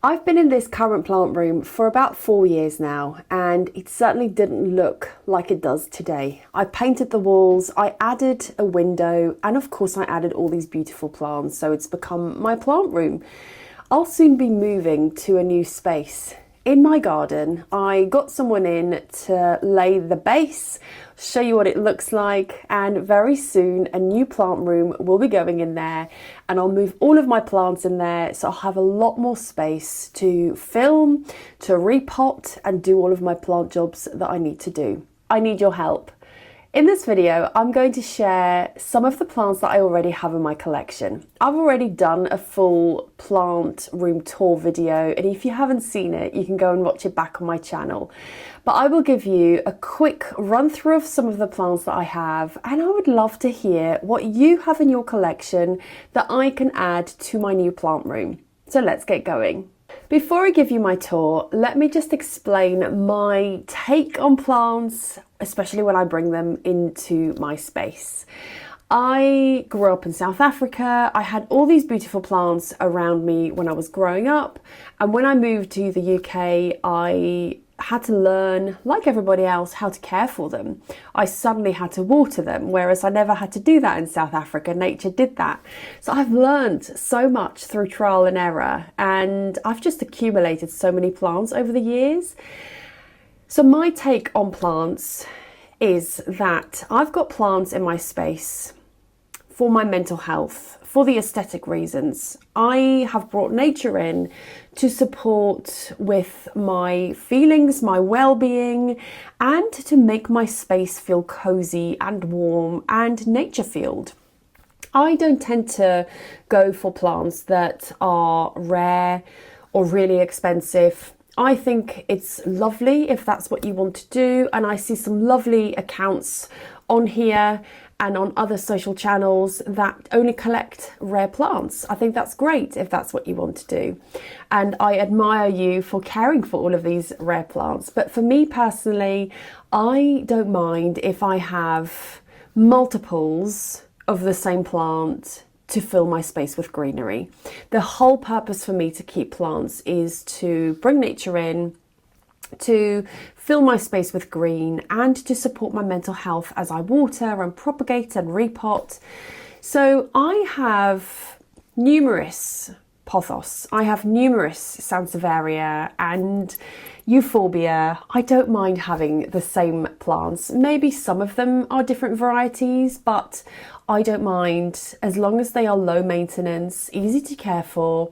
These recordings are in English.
I've been in this current plant room for about 4 years now, and it certainly didn't look like it does today. I painted the walls, I added a window, and of course I added all these beautiful plants, so it's become my plant room. I'll soon be moving to a new space. In my garden, I got someone in to lay the base, show you what it looks like, and very soon a new plant room will be going in there, and I'll move all of my plants in there, so I'll have a lot more space to film, to repot, and do all of my plant jobs that I need to do. I need your help. In this video, I'm going to share some of the plants that I already have in my collection. I've already done a full plant room tour video, and if you haven't seen it, you can go and watch it back on my channel. But I will give you a quick run through of some of the plants that I have, and I would love to hear what you have in your collection that I can add to my new plant room. So let's get going. Before I give you my tour, let me just explain my take on plants, especially when I bring them into my space. I grew up in South Africa. I had all these beautiful plants around me when I was growing up, and when I moved to the UK, I had to learn, like everybody else, how to care for them. I suddenly had to water them, whereas I never had to do that in South Africa. Nature did that. So I've learned so much through trial and error, and I've just accumulated so many plants over the years. So my take on plants is that I've got plants in my space for my mental health, for the aesthetic reasons. I have brought nature in to support with my feelings, my well-being, and to make my space feel cozy and warm and nature-filled. I don't tend to go for plants that are rare or really expensive. I think it's lovely if that's what you want to do, and I see some lovely accounts on here and on other social channels that only collect rare plants. I think that's great if that's what you want to do. And I admire you for caring for all of these rare plants. But for me personally, I don't mind if I have multiples of the same plant to fill my space with greenery. The whole purpose for me to keep plants is to bring nature in, to fill my space with green, and to support my mental health as I water and propagate and repot. So I have numerous pothos, I have numerous sansevieria and euphorbia. I don't mind having the same plants. Maybe some of them are different varieties, but I don't mind as long as they are low maintenance, easy to care for.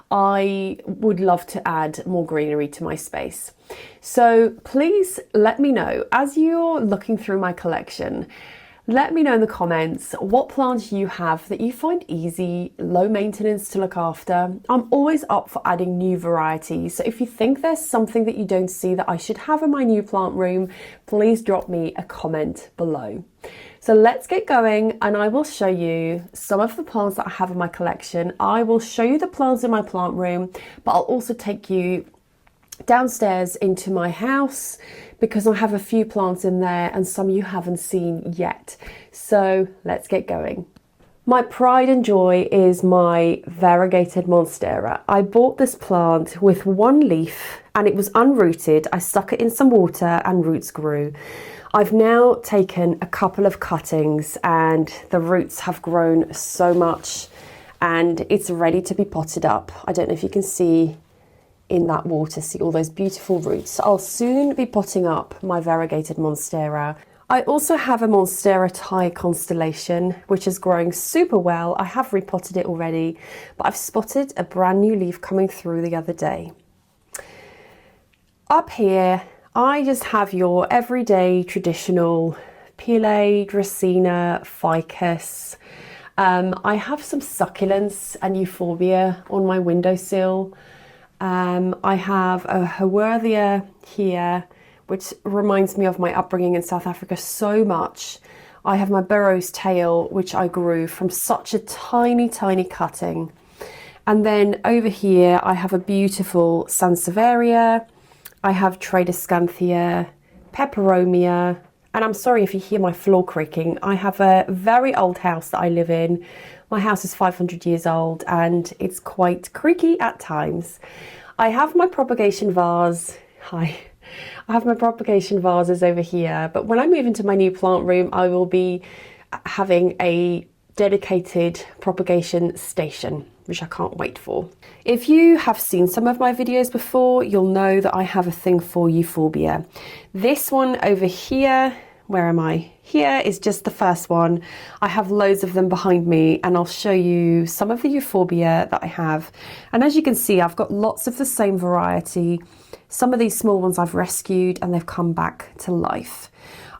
I would love to add more greenery to my space. So please let me know, as you're looking through my collection, let me know in the comments what plants you have that you find easy, low maintenance to look after. I'm always up for adding new varieties. So if you think there's something that you don't see that I should have in my new plant room, please drop me a comment below. So let's get going, and I will show you some of the plants that I have in my collection. I will show you the plants in my plant room, but I'll also take you downstairs into my house because I have a few plants in there and some you haven't seen yet. So let's get going. My pride and joy is my variegated monstera. I bought this plant with one leaf and it was unrooted. I stuck it in some water and roots grew. I've now taken a couple of cuttings and the roots have grown so much and it's ready to be potted up. I don't know if you can see in that water, see all those beautiful roots. So I'll soon be potting up my variegated monstera. I also have a Monstera Thai constellation, which is growing super well. I have repotted it already, but I've spotted a brand new leaf coming through the other day. Up here, I just have your everyday traditional Pile, Dracaena, Ficus. I have some succulents and euphorbia on my windowsill. I have a Haworthia here, which reminds me of my upbringing in South Africa so much. I have my Burrow's tail, which I grew from such a tiny, tiny cutting. And then over here, I have a beautiful Sansevieria. I have Tradescanthia, Peperomia, and I'm sorry if you hear my floor creaking. I have a very old house that I live in. My house is 500 years old and it's quite creaky at times. I have my propagation vase. Hi. I have my propagation vases over here, but when I move into my new plant room, I will be having a dedicated propagation station, which I can't wait for. If you have seen some of my videos before, you'll know that I have a thing for euphorbia. This one over here, where am I? Here is just the first one. I have loads of them behind me, and I'll show you some of the euphorbia that I have. And as you can see, I've got lots of the same variety. Some of these small ones I've rescued and they've come back to life.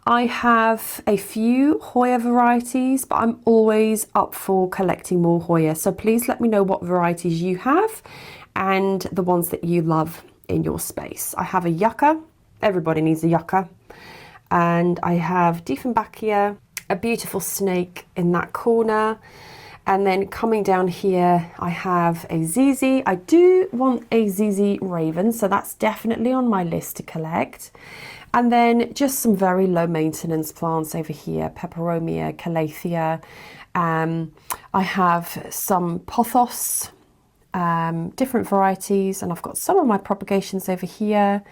I have a few Hoya varieties, but I'm always up for collecting more Hoya. So please let me know what varieties you have and the ones that you love in your space. I have a yucca. Everybody needs a yucca. And I have Dieffenbachia, a beautiful snake in that corner. And then coming down here, I have a ZZ. I do want a ZZ Raven, so that's definitely on my list to collect. And then just some very low maintenance plants over here, Peperomia, Calathea. I have some pothos, different varieties, and I've got some of my propagations over here.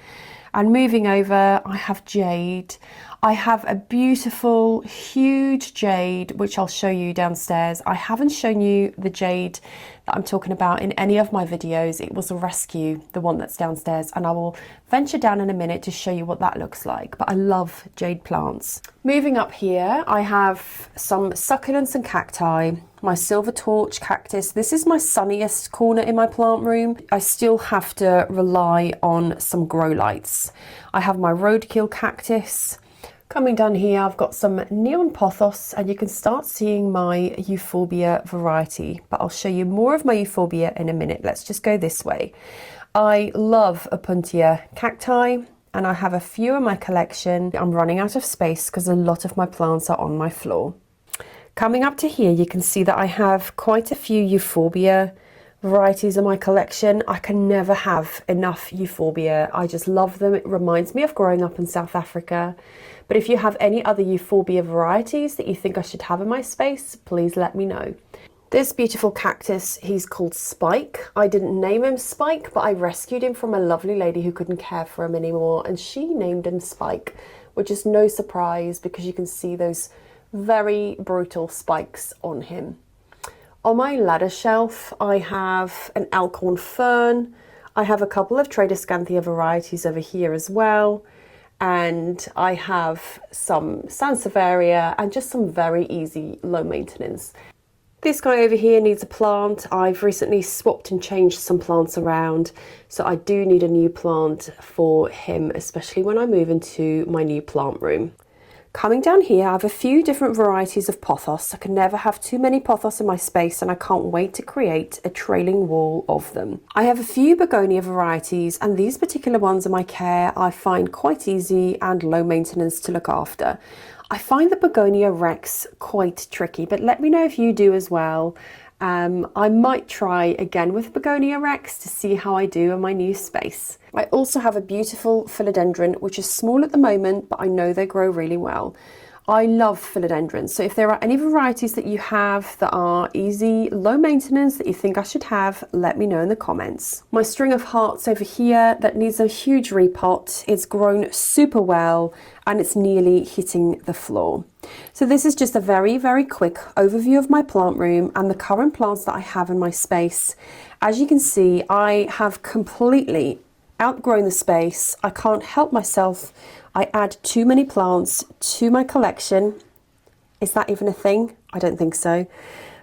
And moving over, I have jade. I have a beautiful, huge jade, which I'll show you downstairs. I haven't shown you the jade that I'm talking about in any of my videos. It was a rescue, the one that's downstairs, and I will venture down in a minute to show you what that looks like. But I love jade plants. Moving up here, I have some succulents and cacti. My silver torch cactus. This is my sunniest corner in my plant room. I still have to rely on some grow lights. I have my roadkill cactus. Coming down here, I've got some neon pothos, and you can start seeing my euphorbia variety, but I'll show you more of my euphorbia in a minute. Let's just go this way. I love Opuntia cacti, and I have a few in my collection. I'm running out of space because a lot of my plants are on my floor. Coming up to here, you can see that I have quite a few euphorbia varieties in my collection. I can never have enough euphorbia. I just love them. It reminds me of growing up in South Africa. But if you have any other euphorbia varieties that you think I should have in my space, please let me know. This beautiful cactus, he's called Spike. I didn't name him Spike, but I rescued him from a lovely lady who couldn't care for him anymore, and she named him Spike, which is no surprise because you can see those very brutal spikes on him. On my ladder shelf, I have an Alcorn fern. I have a couple of Tradescanthia varieties over here as well. And I have some Sansevieria and just some very easy low maintenance. This guy over here needs a plant. I've recently swapped and changed some plants around, so I do need a new plant for him, especially when I move into my new plant room. Coming down here, I have a few different varieties of pothos. I can never have too many pothos in my space, and I can't wait to create a trailing wall of them. I have a few begonia varieties, and these particular ones in my care I find quite easy and low maintenance to look after. I find the begonia rex quite tricky, but let me know if you do as well. I might try again with begonia rex to see how I do in my new space. I also have a beautiful philodendron, which is small at the moment, but I know they grow really well. I love philodendrons, so if there are any varieties that you have that are easy, low maintenance that you think I should have, let me know in the comments. My string of hearts over here that needs a huge repot. It's grown super well and it's nearly hitting the floor. So this is just a very, very quick overview of my plant room and the current plants that I have in my space. As you can see, I have completely outgrown the space. I can't help myself. I add too many plants to my collection. Is that even a thing? I don't think so.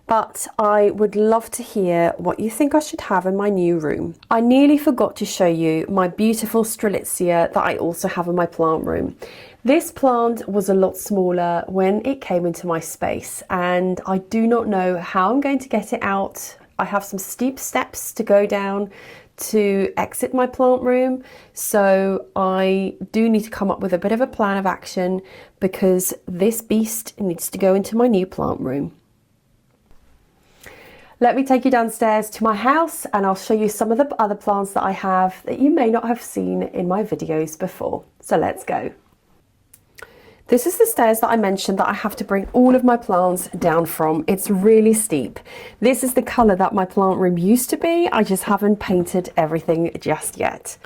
But I would love to hear what you think I should have in my new room. I nearly forgot to show you my beautiful Strelitzia that I also have in my plant room. This plant was a lot smaller when it came into my space, and I do not know how I'm going to get it out. I have some steep steps to go down to exit my plant room, so I do need to come up with a bit of a plan of action because this beast needs to go into my new plant room. Let me take you downstairs to my house and I'll show you some of the other plants that I have that you may not have seen in my videos before. So let's go. This is the stairs that I mentioned that I have to bring all of my plants down from. It's really steep. This is the colour that my plant room used to be. I just haven't painted everything just yet.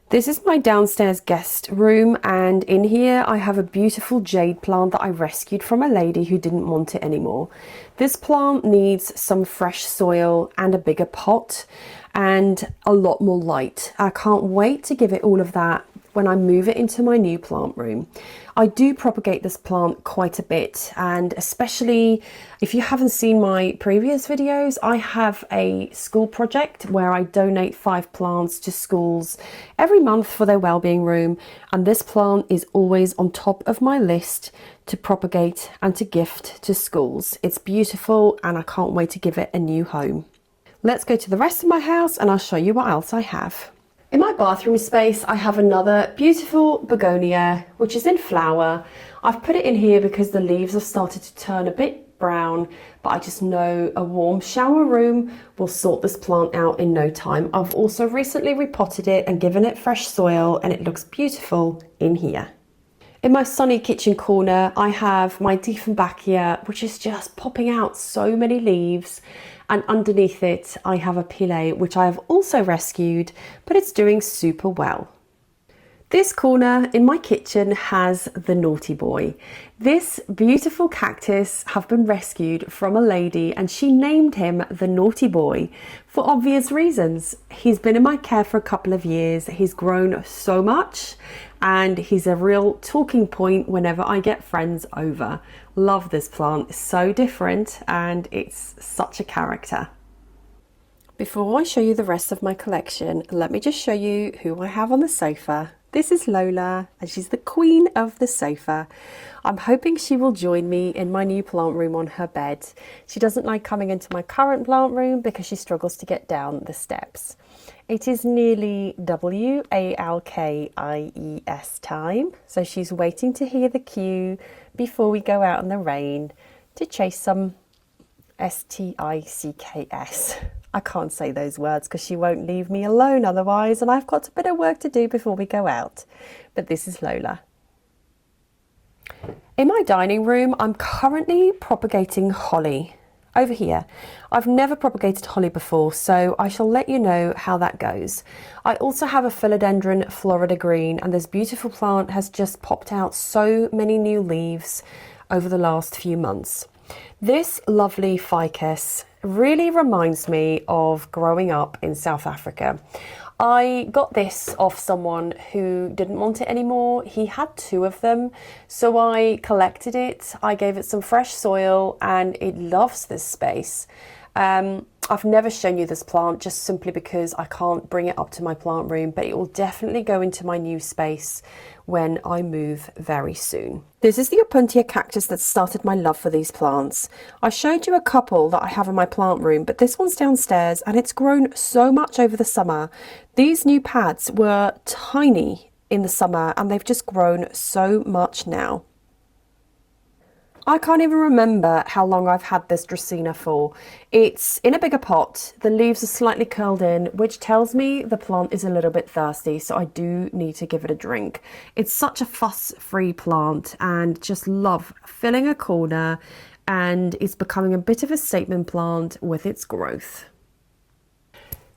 This is my downstairs guest room, and in here I have a beautiful jade plant that I rescued from a lady who didn't want it anymore. This plant needs some fresh soil and a bigger pot and a lot more light. I can't wait to give it all of that when I move it into my new plant room. I do propagate this plant quite a bit, and especially if you haven't seen my previous videos, I have a school project where I donate 5 plants to schools every month for their wellbeing room, and this plant is always on top of my list to propagate and to gift to schools. It's beautiful and I can't wait to give it a new home. Let's go to the rest of my house and I'll show you what else I have. In my bathroom space, I have another beautiful begonia, which is in flower. I've put it in here because the leaves have started to turn a bit brown, but I just know a warm shower room will sort this plant out in no time. I've also recently repotted it and given it fresh soil, and it looks beautiful in here. In my sunny kitchen corner, I have my Dieffenbachia, which is just popping out so many leaves. And underneath it, I have a Pillet, which I have also rescued, but it's doing super well. This corner in my kitchen has the naughty boy. This beautiful cactus have been rescued from a lady, and she named him the naughty boy for obvious reasons. He's been in my care for a couple of years. He's grown so much, and he's a real talking point whenever I get friends over. Love this plant, it's so different and it's such a character. Before I show you the rest of my collection, let me just show you who I have on the sofa. This is Lola, and she's the queen of the sofa. I'm hoping she will join me in my new plant room on her bed. She doesn't like coming into my current plant room because she struggles to get down the steps. It is nearly WALKIES time, so she's waiting to hear the cue before we go out in the rain to chase some STICKS. I can't say those words because she won't leave me alone otherwise, and I've got a bit of work to do before we go out. But this is Lola. In my dining room, I'm currently propagating holly. Over here, I've never propagated holly before, so I shall let you know how that goes. I also have a philodendron Florida green, and this beautiful plant has just popped out so many new leaves over the last few months. This lovely ficus really reminds me of growing up in South Africa. I got this off someone who didn't want it anymore. He had 2 of them, so I collected it. I gave it some fresh soil and it loves this space. I've never shown you this plant just simply because I can't bring it up to my plant room, but it will definitely go into my new space when I move very soon. This is the Opuntia cactus that started my love for these plants. I showed you a couple that I have in my plant room, but this one's downstairs and it's grown so much over the summer. These new pads were tiny in the summer and they've just grown so much now. I can't even remember how long I've had this Dracaena for. It's in a bigger pot, the leaves are slightly curled in, which tells me the plant is a little bit thirsty, so I do need to give it a drink. It's such a fuss-free plant and just love filling a corner, and it's becoming a bit of a statement plant with its growth.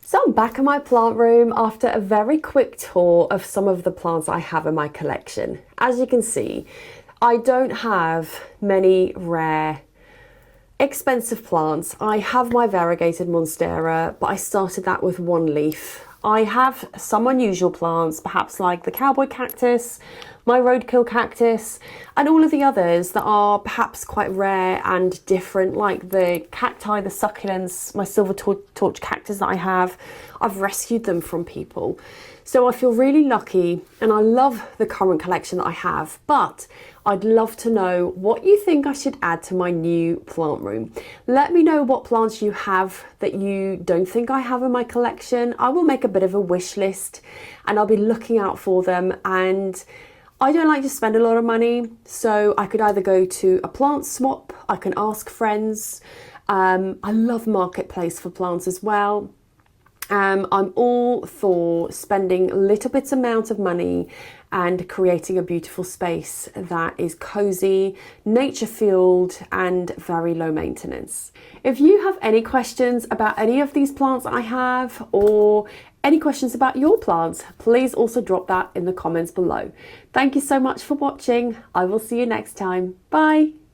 So I'm back in my plant room after a very quick tour of some of the plants I have in my collection. As you can see, I don't have many rare, expensive plants. I have my variegated monstera, but I started that with 1 leaf. I have some unusual plants, perhaps like the cowboy cactus, my roadkill cactus, and all of the others that are perhaps quite rare and different, like the cacti, the succulents, my silver torch cactus that I have. I've rescued them from people. So I feel really lucky, and I love the current collection that I have, but I'd love to know what you think I should add to my new plant room. Let me know what plants you have that you don't think I have in my collection. I will make a bit of a wish list and I'll be looking out for them, and I don't like to spend a lot of money, so I could either go to a plant swap, I can ask friends. I love Marketplace for plants as well. I'm all for spending little bits amount of money and creating a beautiful space that is cozy, nature-fueled and very low maintenance. If you have any questions about any of these plants I have, or any questions about your plants, please also drop that in the comments below. Thank you so much for watching. I will see you next time. Bye.